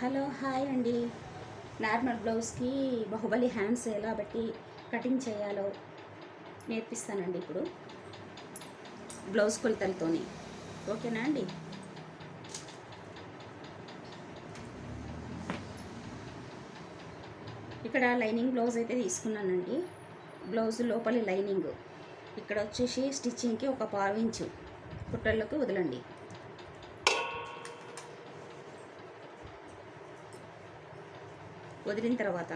Hello hi అండి. Normal బ్లౌజ్కి Baahubali hands ఎలా బట్టి కటింగ్ చేయాలో నేర్పిస్తానండి ఇప్పుడు బ్లౌజ్ కొలతలతోని. ఓకేనా అండి? ఇక్కడ లైనింగ్ బ్లౌజ్ అయితే తీసుకున్నానండి. బ్లౌజ్ లోపలి లైనింగ్ ఇక్కడ వచ్చేసి స్టిచ్చింగ్కి ఒక పావించు కుట్టల్లోకి వదలండి. వదిలిన తర్వాత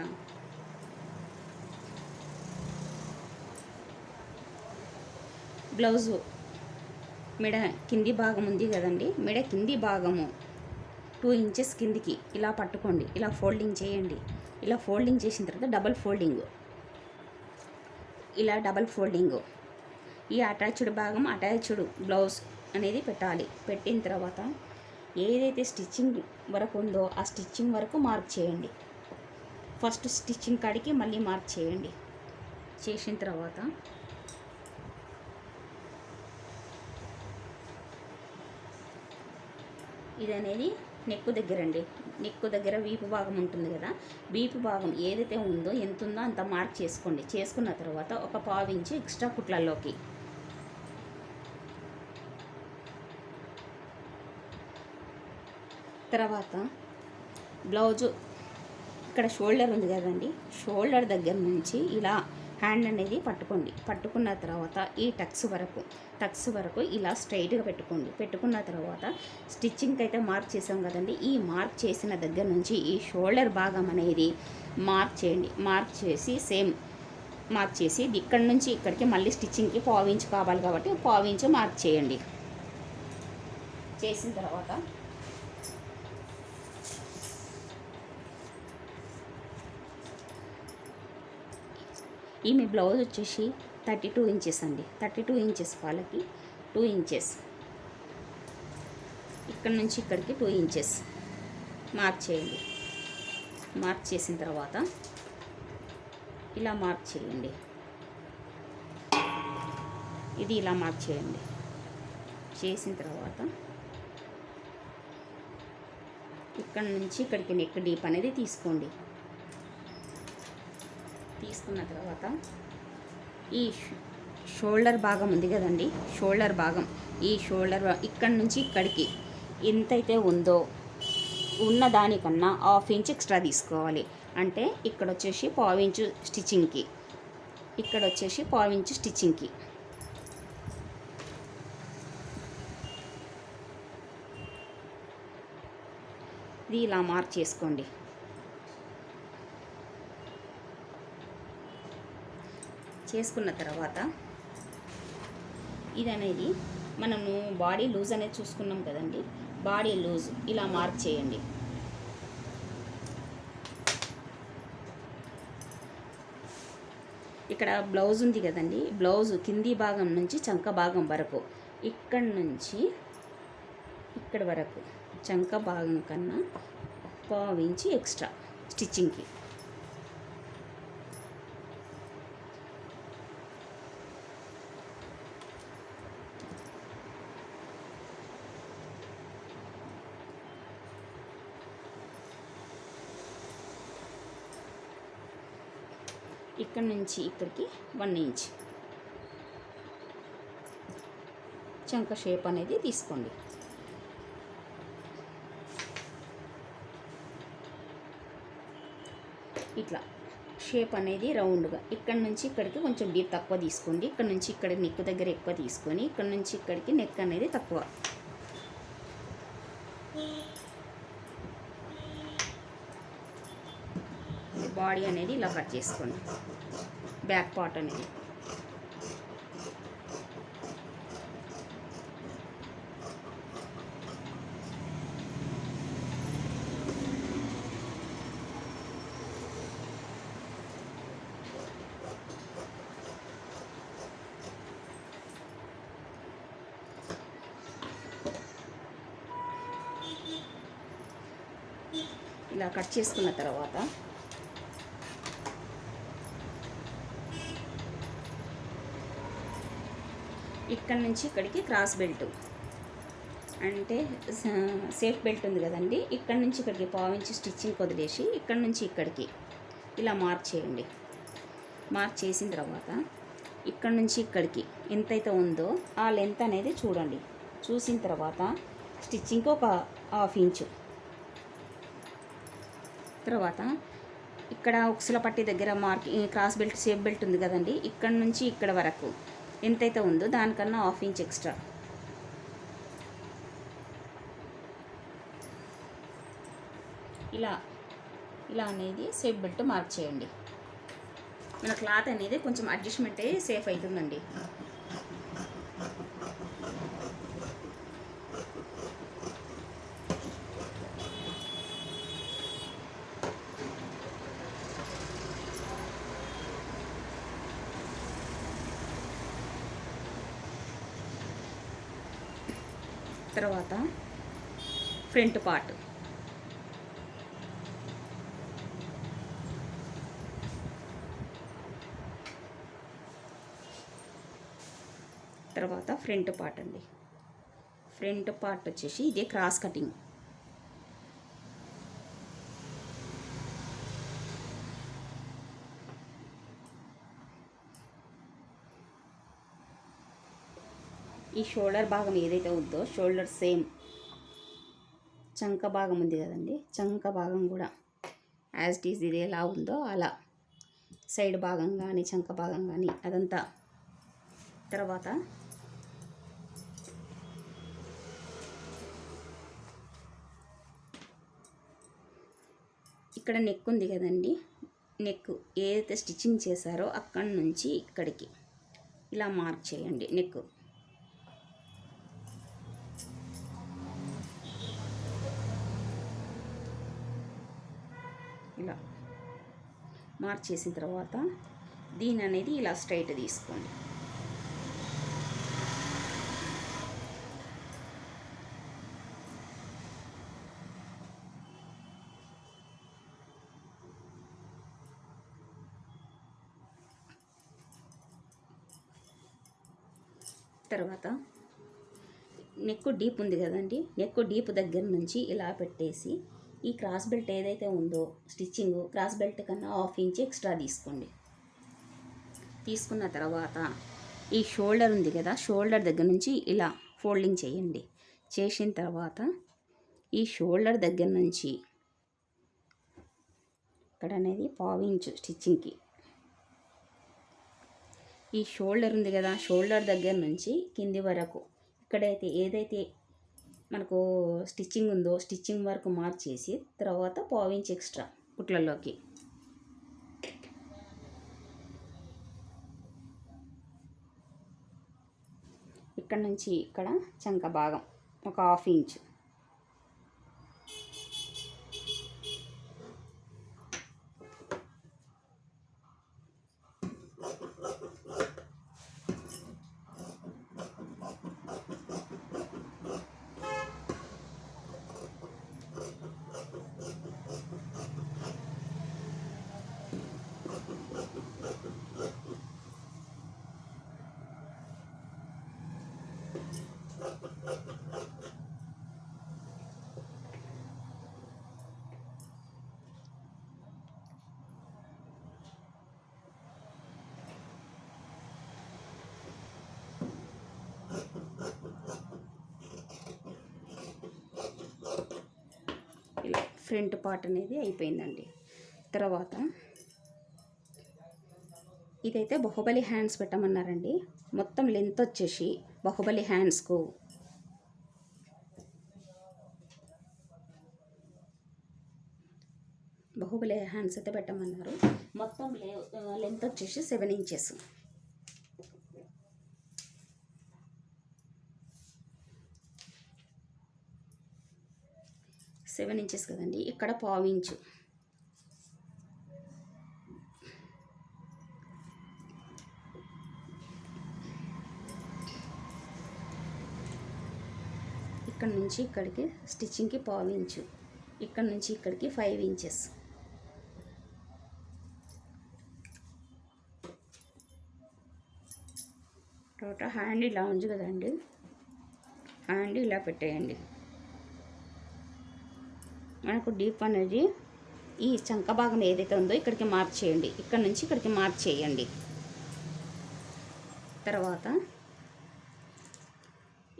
బ్లౌజు మెడ కింది భాగం ఉంది కదండి, మెడ కింది భాగము 2 ఇంచెస్ కిందికి ఇలా పట్టుకోండి. ఇలా ఫోల్డింగ్ చేయండి. ఇలా ఫోల్డింగ్ చేసిన తర్వాత డబల్ ఫోల్డింగ్, ఇలా డబల్ ఫోల్డింగ్. ఈ అటాచ్డ్ భాగం అటాచ్డ్ బ్లౌజ్ అనేది పెట్టాలి. పెట్టిన తర్వాత ఏదైతే స్టిచ్చింగ్ వరకు ఉందో ఆ స్టిచ్చింగ్ వరకు మార్క్ చేయండి. ఫస్ట్ స్టిచ్చింగ్ కాడికి మళ్ళీ మార్క్ చేయండి. చేసిన తర్వాత ఇది అనేది నెక్కు దగ్గర అండి. నెక్కు దగ్గర వీపు భాగం ఉంటుంది కదా, వీపు భాగం ఏదైతే ఉందో ఎంత ఉందో అంత మార్క్ చేసుకోండి. చేసుకున్న తర్వాత ఒక పావించి ఎక్స్ట్రా కుట్లలోకి తర్వాత బ్లౌజు ఇక్కడ షోల్డర్ ఉంది కదండి, షోల్డర్ దగ్గర నుంచి ఇలా హ్యాండ్ అనేది పట్టుకోండి. పట్టుకున్న తర్వాత ఈ టక్స్ వరకు ఇలా స్ట్రైట్గా పెట్టుకోండి. పెట్టుకున్న తర్వాత స్టిచ్చింగ్కి అయితే మార్క్ చేసాం కదండి, ఈ మార్క్ చేసిన దగ్గర నుంచి ఈ షోల్డర్ భాగం అనేది మార్క్ చేయండి. మార్క్ చేసి సేమ్ మార్క్ చేసి ఇక్కడి నుంచి ఇక్కడికి మళ్ళీ స్టిచ్చింగ్కి పావించు కావాలి కాబట్టి పావించు మార్క్ చేయండి. చేసిన తర్వాత ఈమె బ్లౌజ్ వచ్చేసి 32 ఇంచెస్ అండి. 32 ఇంచెస్ వాళ్ళకి 2 ఇంచెస్, ఇక్కడ నుంచి ఇక్కడికి 2 ఇంచెస్ మార్క్ చేయండి. మార్క్ చేసిన తర్వాత ఇలా మార్క్ చేయండి. ఇది ఇలా మార్క్ చేయండి. చేసిన తర్వాత ఇక్కడ నుంచి ఇక్కడికి నెక్ డీప్ అనేది తీసుకోండి. తీసుకున్న తర్వాత ఈ షోల్డర్ భాగం ఉంది కదండి, షోల్డర్ భాగం, ఈ షోల్డర్ ఇక్కడి నుంచి ఇక్కడికి ఎంతైతే ఉందో ఉన్న దానికన్నా 1/2 ఇంచ్ ఎక్స్ట్రా తీసుకోవాలి. అంటే ఇక్కడ వచ్చేసి 1/4 ఇంచు స్టిచ్చింగ్కి, ఇక్కడ వచ్చేసి 1/4 ఇంచు స్టిచ్చింగ్కి. ఇది ఇలా మార్క్ చేసుకోండి. చేసుకున్న తర్వాత ఇది అనేది మనము బాడీ లూజ్ అనేది చూసుకున్నాం కదండి, బాడీ లూజ్ ఇలా మార్క్ చేయండి. ఇక్కడ బ్లౌజ్ ఉంది కదండి, బ్లౌజ్ కింది భాగం నుంచి చంక భాగం వరకు, ఇక్కడి నుంచి ఇక్కడ వరకు చంక భాగం కన్నా 1/4 ఇంచ్ ఎక్స్ట్రా స్టిచ్చింగ్కి. ఇక్కడ నుంచి ఇక్కడికి 1 ఇంచ్ చంక షేప్ అనేది తీసుకోండి. ఇట్లా షేప్ అనేది రౌండ్గా ఇక్కడ నుంచి ఇక్కడికి కొంచెం డీప్ తక్కువ తీసుకోండి. ఇక్కడ నుంచి ఇక్కడ నెక్ దగ్గర ఎక్కువ తీసుకొని ఇక్కడ నుంచి ఇక్కడికి నెక్ అనేది తక్కువ. బాడీ అనేది ఇలా కట్ చేసుకోండి. బ్యాక్ పార్ట్ అనేది ఇలా కట్ చేసుకున్న తర్వాత ఇక్కడ నుంచి ఇక్కడికి క్రాస్ బెల్ట్ అంటే సేఫ్ బెల్ట్ ఉంది కదండి, ఇక్కడ నుంచి ఇక్కడికి పావించి స్టిచ్చింగ్ వదిలేసి ఇక్కడ నుంచి ఇక్కడికి ఇలా మార్క్ చేయండి. మార్క్ చేసిన తర్వాత ఇక్కడ నుంచి ఇక్కడికి ఎంతైతే ఉందో ఆ లెంత్ అనేది చూడండి. చూసిన తర్వాత స్టిచ్చింగ్కి ఒక 1/2 ఇంచు, తర్వాత ఇక్కడ ఉక్సుల పట్టి దగ్గర క్రాస్ బెల్ట్ సేఫ్ బెల్ట్ ఉంది కదండి, ఇక్కడ నుంచి ఇక్కడ వరకు ఎంతైతే ఉందో దానికన్నా 1/2 ఇంచ్ ఎక్స్ట్రా ఇలా ఇలా అనేది సేఫ్ బెల్ట్ మార్క్ చేయండి. మన క్లాత్ అనేది కొంచెం అడ్జస్ట్మెంట్ అయ్యి సేఫ్ అవుతుందండి. తర్వాత ఫ్రంట్ పార్ట్, తర్వాత ఫ్రంట్ పార్ట్ అండి. ఫ్రంట్ పార్ట్ వచ్చేసి ఇదే క్రాస్ కటింగ్. ఈ షోల్డర్ భాగం ఏదైతే ఉందో షోల్డర్ సేమ్ చంక భాగం ఉంది కదండి, చంక భాగం కూడా యాజ్ ఇట్ ఈజ్ ఇది ఎలా ఉందో అలా సైడ్ భాగం కానీ చంక భాగం కానీ అదంతా. తర్వాత ఇక్కడ నెక్ ఉంది కదండి, నెక్ ఏదైతే స్టిచ్చింగ్ చేశారో అక్కడి నుంచి ఇక్కడికి ఇలా మార్క్ చేయండి. నెక్ ఇలా మార్క్ చేసిన తర్వాత దీని అనేది ఇలా స్ట్రైట్ తీసుకోండి. తర్వాత నెక్ డీప్ ఉంది కదండి, నెక్ డీప్ దగ్గర నుంచి ఇలా పెట్టేసి ఈ క్రాస్ బెల్ట్ ఏదైతే ఉందో స్టిచ్చింగ్ క్రాస్ బెల్ట్ కన్నా 1/2 ఇంచ్ ఎక్స్ట్రా తీసుకోండి. తీసుకున్న తర్వాత ఈ షోల్డర్ ఉంది కదా, షోల్డర్ దగ్గర నుంచి ఇలా ఫోల్డింగ్ చేయండి. చేసిన తర్వాత ఈ షోల్డర్ దగ్గర నుంచి ఇక్కడ అనేది 1/2 ఇంచు స్టిచ్చింగ్కి, ఈ షోల్డర్ ఉంది కదా, షోల్డర్ దగ్గర నుంచి కింది వరకు ఇక్కడైతే ఏదైతే మనకు స్టిచ్చింగ్ ఉందో స్టిచ్చింగ్ వరకు మార్క్ చేసి తర్వాత 1/2 ఇంచ్ ఎక్స్ట్రా కుట్లలోకి. ఇక్కడ నుంచి ఇక్కడ చంక భాగం ఒక 1/2 ఇంచ్. ఇలా ఫ్రంట్ పార్ట్ అనేది అయిపోయిందండి. తర్వాత ఇదైతే బాహుబలి హ్యాండ్స్ పెట్టమన్నారండి. మొత్తం లెంత్ వచ్చేసి బాహుబలి హ్యాండ్స్కు బాహుబలి హ్యాండ్స్ అయితే పెట్టమన్నారు. మొత్తం లెంత్ వచ్చేసి 7 ఇంచెస్. కదండి, ఇక్కడ 1/2 ఇంచు. ఇక్కడ నుంచి ఇక్కడికి స్టిచ్చింగ్కి 1/2 ఇంచు, ఇక్కడ నుంచి ఇక్కడికి 5 ఇంచెస్. తర్వాత హ్యాండ్ ఇలా ఉంది కదండి, అండ్ ఇలా పెట్టేయండి. మనకు డీప్ అనేది ఈ చంక భాగం ఏదైతే ఉందో ఇక్కడికి మార్క్ చేయండి. ఇక్కడ నుంచి ఇక్కడికి మార్క్ చేయండి. తర్వాత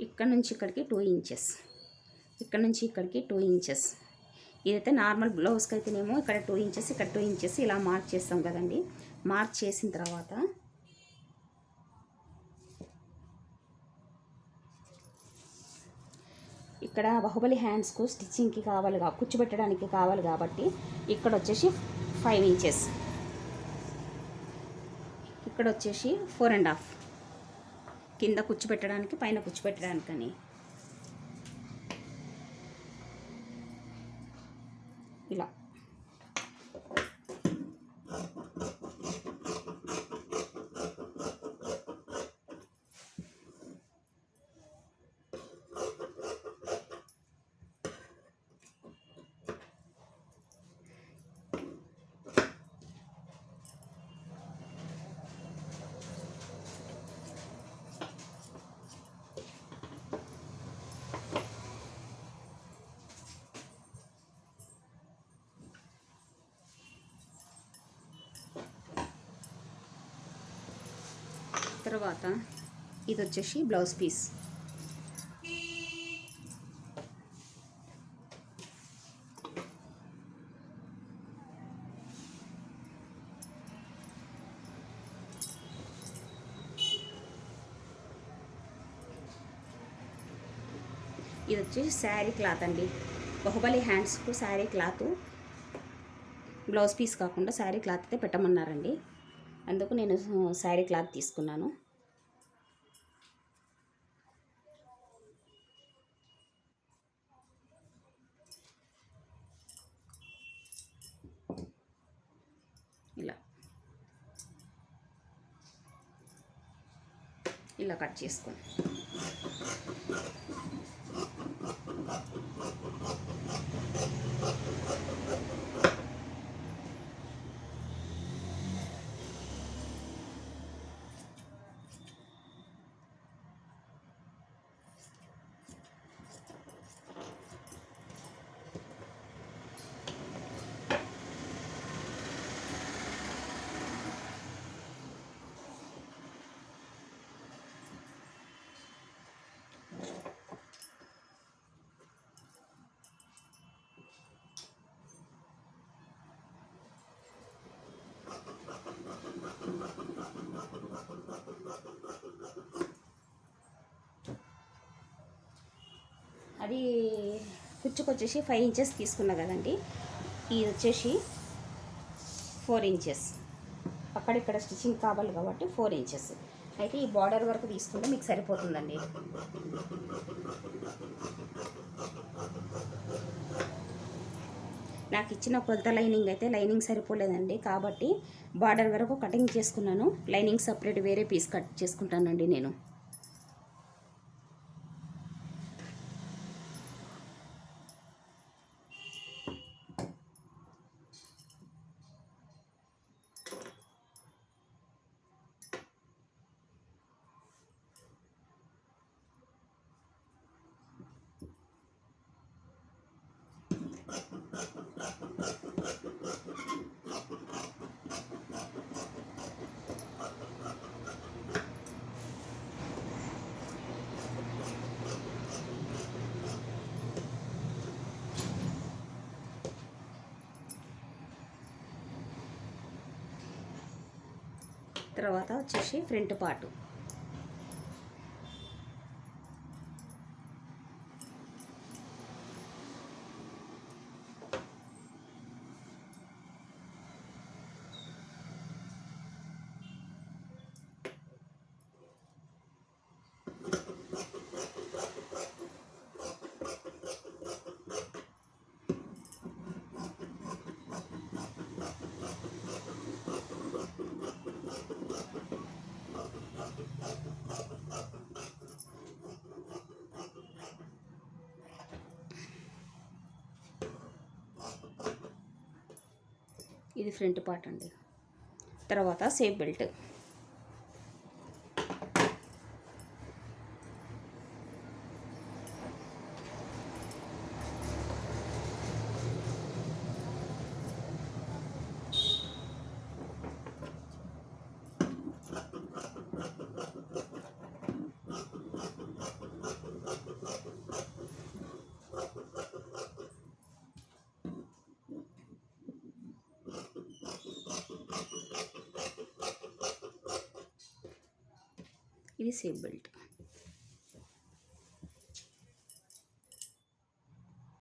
ఇక్కడ నుంచి ఇక్కడికి 2 ఇంచెస్, ఇక్కడ నుంచి ఇక్కడికి 2 ఇంచెస్. ఇదైతే నార్మల్ బ్లౌజ్కి అయితేనేమో ఇక్కడ 2 ఇంచెస్, ఇక్కడ 2 ఇంచెస్ ఇలా మార్క్ చేస్తాం కదండి. మార్క్ చేసిన తర్వాత ఇక్కడ బాహుబలి హ్యాండ్స్కు స్టిచ్చింగ్కి కావాలి, కుచ్చిపెట్టడానికి కావాలి కాబట్టి ఇక్కడ వచ్చేసి 5 ఇంచెస్, ఇక్కడ వచ్చేసి 4.5 కింద కుచ్చిపెట్టడానికి, పైన కుచ్చిపెట్టడానికని. ఇలా తర్వాత ఇది వచ్చేసి బ్లౌజ్ పీస్. ఇది వచ్చేసి శారీ క్లాత్ అండి. బాహుబలి హ్యాండ్స్కు శారీ క్లాత్, బ్లౌజ్ పీస్ కాకుండా శారీ క్లాత్ అయితే పెట్టమన్నారండి. అందుకు నేను శారీ క్లాత్ తీసుకున్నాను. ఇలా ఇలా కట్ చేసుకోండి. అది కుచ్చుకొచ్చేసి 5 ఇంచెస్ తీసుకున్నా కదండి. ఇది వచ్చేసి 4 ఇంచెస్. అక్కడిక్కడ స్టిచ్చింగ్ కావాలి కాబట్టి 4 ఇంచెస్. అయితే ఈ బార్డర్ వరకు తీసుకుంటే మీకు సరిపోతుందండి. నాకు ఇచ్చిన కొలత లైనింగ్ అయితే లైనింగ్ సరిపోలేదండి, కాబట్టి బార్డర్ వరకు కటింగ్ చేసుకున్నాను. లైనింగ్ సపరేట్ వేరే పీస్ కట్ చేసుకుంటానండి నేను. తర్వాత వచ్చేసి ఫ్రంట్ పార్ట్. ఇది ఫ్రంట్ పార్ట్ అండి. తర్వాత సేఫ్ బెల్ట్. ఇది సేఫ్ బెల్ట్.